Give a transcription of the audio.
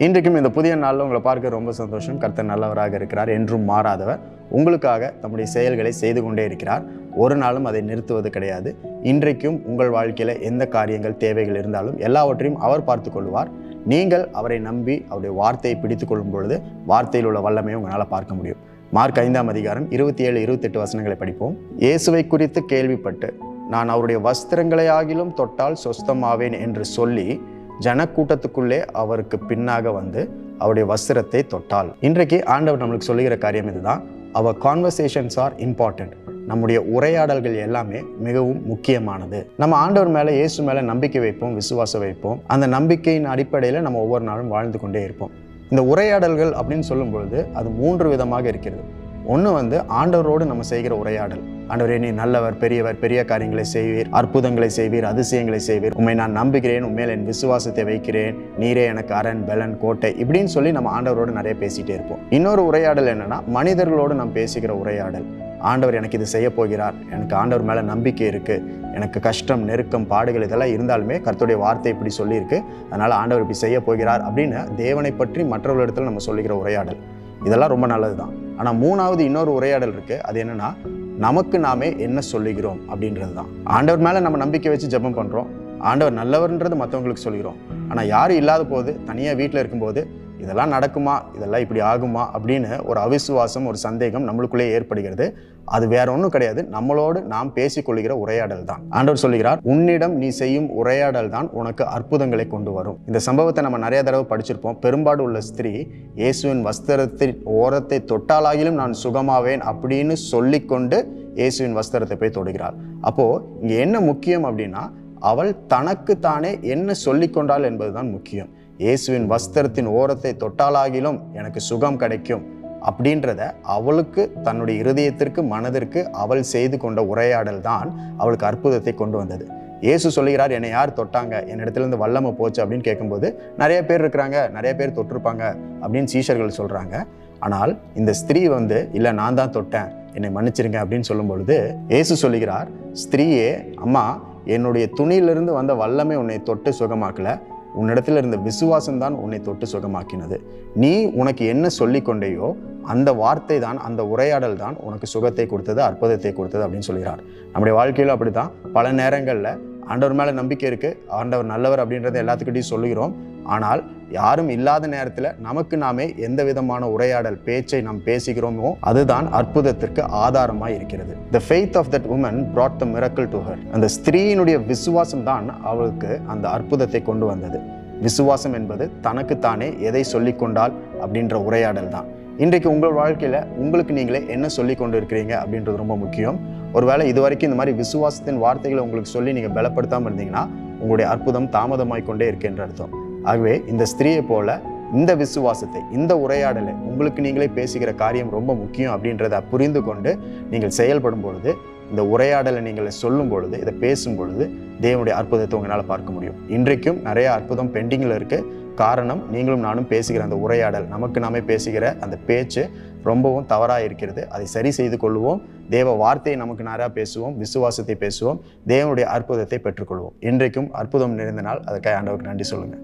இன்றைக்கும் இந்த புதிய நாளில் உங்களை பார்க்க ரொம்ப சந்தோஷம். கர்த்தர் நல்லவராக இருக்கிறார், என்றும் மாறாதவர். உங்களுக்காக தம்முடைய செயல்களை செய்து கொண்டே இருக்கிறார். ஒரு நாளும் அதை நிறுத்துவது கிடையாது. இன்றைக்கும் உங்கள் வாழ்க்கையில் எந்த காரியங்கள் தேவைகள் இருந்தாலும் எல்லாவற்றையும் அவர் பார்த்து கொள்வார். நீங்கள் அவரை நம்பி அவருடைய வார்த்தையை பிடித்து கொள்ளும் பொழுது வார்த்தையில் உள்ள வல்லமையை உங்களால் பார்க்க முடியும். மார்க் 5ஆம் அதிகாரம் 27-28 வசனங்களை படிப்போம். இயேசுவை குறித்து கேள்விப்பட்டு நான் அவருடைய வஸ்திரங்களை ஆகிலும் தொட்டால் சொஸ்தமாவேன் என்று சொல்லி ஜனக்கூட்டத்துக்குள்ளே அவருக்கு பின்னாக வந்து அவருடைய வஸ்திரத்தை தொட்டாள். இன்றைக்கு ஆண்டவர் நம்மளுக்கு சொல்லுகிற காரியம் இதுதான். அவர் கான்வர்சேஷன்ஸ் ஆர் இம்பார்ட்டன்ட். நம்முடைய உரையாடல்கள் எல்லாமே மிகவும் முக்கியமானது. நம்ம ஆண்டவர் மேலே, இயேசு மேலே நம்பிக்கை வைப்போம், விசுவாசம் வைப்போம். அந்த நம்பிக்கையின் அடிப்படையில் நம்ம ஒவ்வொரு நாளும் வாழ்ந்து கொண்டே இருப்போம். இந்த உரையாடல்கள் அப்படின்னு சொல்லும் பொழுது அது 3 விதமாக இருக்கிறது. ஒன்று ஆண்டவரோடு நம்ம செய்கிற உரையாடல். ஆண்டவரே, நீ நல்லவர், பெரியவர், பெரிய காரியங்களை செய்வீர், அற்புதங்களை செய்வீர், அதிசயங்களை செய்வீர், உண்மை நான் நம்புகிறேன், உண்மையில் என் விசுவாசத்தை வைக்கிறேன், நீரே எனக்கு அரண், பலன், கோட்டை, இப்படின்னு சொல்லி நம்ம ஆண்டவரோடு நிறைய பேசிகிட்டே இருப்போம். இன்னொரு உரையாடல் என்னன்னா, மனிதர்களோடு நம்ம பேசுகிற உரையாடல். ஆண்டவர் எனக்கு இது செய்ய போகிறார், எனக்கு ஆண்டவர் மேலே நம்பிக்கை இருக்குது, எனக்கு கஷ்டம், நெருக்கம், பாடுகள் இதெல்லாம் இருந்தாலுமே கர்த்தருடைய வார்த்தை இப்படி சொல்லியிருக்கு, அதனால் ஆண்டவர் இப்படி செய்ய போகிறார் அப்படின்னு தேவனை பற்றி மற்றவர்களிடத்தில் நம்ம சொல்லிக்கிற உரையாடல். இதெல்லாம் ரொம்ப நல்லது தான். ஆனால் 3வது இன்னொரு உரையாடல் இருக்குது. அது என்னென்னா, நமக்கு நாமே என்ன சொல்லுகிறோம் அப்படின்றது தான். ஆண்டவர் மேலே நம்ம நம்பிக்கை வச்சு ஜெபம் பண்ணுறோம், ஆண்டவர் நல்லவர்ன்றது மற்றவங்களுக்கு சொல்லிக்கிறோம். ஆனால் யாரும் இல்லாத போது, தனியாக வீட்டில் இருக்கும்போது இதெல்லாம் நடக்குமா, இதெல்லாம் இப்படி ஆகுமா அப்படின்னு ஒரு அவிசுவாசம், ஒரு சந்தேகம் நம்மளுக்குள்ளே ஏற்படுகிறது. அது வேற ஒன்றும் கிடையாது, நம்மளோடு நாம் பேசிக்கொள்கிற உரையாடல் தான். ஆண்டவர் சொல்லுகிறார், உன்னிடம் நீ செய்யும் உரையாடல் தான் உனக்கு அற்புதங்களை கொண்டு வரும். இந்த சம்பவத்தை நம்ம நிறைய தடவை படிச்சிருப்போம். பெரும்பாடு உள்ள ஸ்திரீ இயேசுவின் வஸ்திரத்தின் ஓரத்தை தொட்டாலாகிலும் நான் சுகமாவேன் அப்படின்னு சொல்லிக்கொண்டு இயேசுவின் வஸ்திரத்தை போய் தொடுகிறாள். அப்போ இங்க என்ன முக்கியம் அப்படின்னா, அவள் தனக்கு தானே என்ன சொல்லிக்கொண்டாள் என்பதுதான் முக்கியம். இயேசுவின் வஸ்திரத்தின் ஓரத்தை தொட்டாலாகிலும் எனக்கு சுகம் கிடைக்கும் அப்படின்றத அவளுக்கு, தன்னுடைய இருதயத்திற்கு, மனதிற்கு அவள் செய்து கொண்ட உரையாடல் தான் அவளுக்கு அற்புதத்தை கொண்டு வந்தது. இயேசு சொல்லுகிறார், என்னை யார் தொட்டாங்க, என் இடத்துலேருந்து வல்லமை போச்சு அப்படின்னு கேட்கும்போது நிறைய பேர் இருக்கிறாங்க, நிறைய பேர் தொட்டிருப்பாங்க அப்படின்னு சீஷர்கள் சொல்கிறாங்க. ஆனால் இந்த ஸ்திரீ இல்லை, நான் தான் தொட்டேன், என்னை மன்னிச்சிருங்க அப்படின்னு சொல்லும் பொழுது இயேசு சொல்லுகிறார், ஸ்திரீயே, அம்மா, என்னுடைய துணியிலிருந்து வந்த வல்லமை உன்னை தொட்டு சுகமாக்கல, உன்னிடத்தில் இருந்த விசுவாசம் தான் உன்னை தொட்டு சுகமாக்கினது. நீ உனக்கு என்ன சொல்லி கொண்டேயோ அந்த வார்த்தை தான், அந்த உரையாடல் தான் உனக்கு சுகத்தை கொடுத்தது, அற்புதத்தை கொடுத்தது அப்படின்னு சொல்கிறார். நம்முடைய வாழ்க்கையிலும் அப்படி தான். பல நேரங்களில் ஆண்டவர் மேலே நம்பிக்கை இருக்குது, ஆண்டவர் நல்லவர் அப்படின்றத எல்லாத்துக்கிட்டையும் சொல்லுகிறோம். ஆனால் யாரும் இல்லாத நேரத்தில் நமக்கு நாமே எந்த விதமான உரையாடல், பேச்சை நாம் பேசுகிறோமோ அதுதான் அற்புதத்திற்கு ஆதாரமாக இருக்கிறது. The faith of that woman brought the miracle to her. அந்த ஸ்திரீயினுடைய விசுவாசம் தான் அவளுக்கு அந்த அற்புதத்தை கொண்டு வந்தது. விசுவாசம் என்பது தனக்குத்தானே எதை சொல்லிக்கொண்டால் அப்படின்ற உரையாடல் தான். இன்றைக்கு உங்கள் வாழ்க்கையில் உங்களுக்கு நீங்களே என்ன சொல்லி கொண்டு இருக்கிறீங்க அப்படின்றது ரொம்ப முக்கியம். ஒருவேளை இதுவரைக்கும் இந்த மாதிரி விசுவாசத்தின் வார்த்தைகளை உங்களுக்கு சொல்லி நீங்கள் பலப்படுத்தாமல் இருந்தீங்கன்னா உங்களுடைய அற்புதம் தாமதமாய் கொண்டே இருக்கு என்று அர்த்தம். ஆகவே இந்த ஸ்திரீயை போல இந்த விசுவாசத்தை, இந்த உரையாடலை, உங்களுக்கு நீங்களே பேசுகிற காரியம் ரொம்ப முக்கியம் அப்படின்றத புரிந்து கொண்டு நீங்கள் செயல்படும் பொழுது, இந்த உரையாடலை நீங்கள் சொல்லும் பொழுது, இதை பேசும் பொழுது தேவனுடைய அற்புதத்தை உங்களால் பார்க்க முடியும். இன்றைக்கும் நிறைய அற்புதம் பெண்டிங்கில் இருக்குது. காரணம், நீங்களும் நானும் பேசுகிற அந்த உரையாடல், நமக்கு நாமே பேசுகிற அந்த பேச்சு ரொம்பவும் தவறாக இருக்கிறது. அதை சரி செய்து கொள்வோம். தேவ வார்த்தையை நமக்கு நிறையா பேசுவோம், விசுவாசத்தை பேசுவோம், தேவனுடைய அற்புதத்தை பெற்றுக்கொள்வோம். இன்றைக்கும் அற்புதம் நிறைந்த நாள். அதற்காக ஆண்டவருக்கு நன்றி சொல்லுங்கள்.